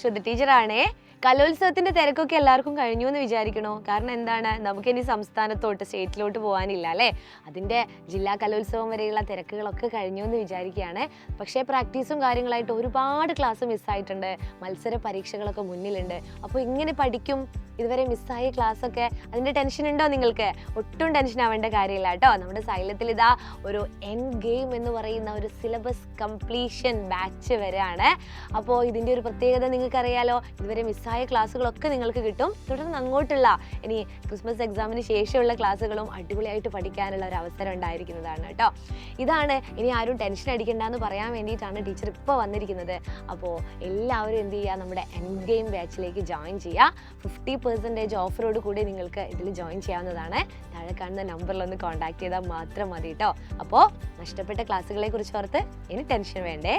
ശ്രുതി ടീച്ചറാണേ. കലോത്സവത്തിന്റെ തിരക്കൊക്കെ എല്ലാവർക്കും കഴിഞ്ഞു എന്ന് വിചാരിക്കണോ? കാരണം എന്താണ്, നമുക്കിനി സംസ്ഥാനത്തോട്ട് സ്റ്റേറ്റിലോട്ട് പോകാനില്ല അല്ലേ. അതിൻ്റെ ജില്ലാ കലോത്സവം വരെയുള്ള തിരക്കുകളൊക്കെ കഴിഞ്ഞു എന്ന് വിചാരിക്കുകയാണ്. പക്ഷേ പ്രാക്ടീസും കാര്യങ്ങളായിട്ട് ഒരുപാട് ക്ലാസ് മിസ്സായിട്ടുണ്ട്, മത്സര പരീക്ഷകളൊക്കെ മുന്നിലുണ്ട്. അപ്പോൾ ഇങ്ങനെ പഠിക്കും, ഇതുവരെ മിസ്സായ ക്ലാസ്സൊക്കെ, അതിൻ്റെ ടെൻഷൻ ഉണ്ടോ നിങ്ങൾക്ക്? ഒട്ടും ടെൻഷൻ ആവേണ്ട കാര്യമില്ല കേട്ടോ. നമ്മുടെ സൈലത്തിൽ ഇതാ ഒരു എൻഡ് ഗെയിം എന്ന് പറയുന്ന ഒരു സിലബസ് കംപ്ലീഷൻ ബാച്ച് വരെയാണ്. അപ്പോൾ ഇതിൻ്റെ ഒരു പ്രത്യേകത നിങ്ങൾക്കറിയാലോ, ഇതുവരെ മിസ്സായ ക്ലാസ്സുകളൊക്കെ നിങ്ങൾക്ക് കിട്ടും. തുടർന്ന് അങ്ങോട്ടുള്ള ഇനി ക്രിസ്മസ് എക്സാമിന് ശേഷമുള്ള ക്ലാസ്സുകളും അടിപൊളിയായിട്ട് പഠിക്കാനുള്ള ഒരു അവസരം ഉണ്ടായിരിക്കുന്നതാണ് കേട്ടോ. ഇതാണ്, ഇനി ആരും ടെൻഷൻ അടിക്കണ്ടെന്ന് പറയാൻ വേണ്ടിയിട്ടാണ് ടീച്ചർ ഇപ്പോൾ വന്നിരിക്കുന്നത്. അപ്പോൾ എല്ലാവരും എന്ത് ചെയ്യുക, നമ്മുടെ എൻഡ് ഗെയിം ബാച്ചിലേക്ക് ജോയിൻ ചെയ്യുക. 50% ഓഫറോട് കൂടി നിങ്ങൾക്ക് ഇതിൽ ജോയിൻ ചെയ്യാവുന്നതാണ്. താഴെ കാണുന്ന നമ്പറിലൊന്ന് കോൺടാക്ട് ചെയ്താൽ മാത്രം മതി കേട്ടോ. അപ്പോൾ നഷ്ടപ്പെട്ട ക്ലാസ്സുകളെ കുറിച്ച് ഓർത്ത് ഇനി ടെൻഷൻ വേണ്ടേ.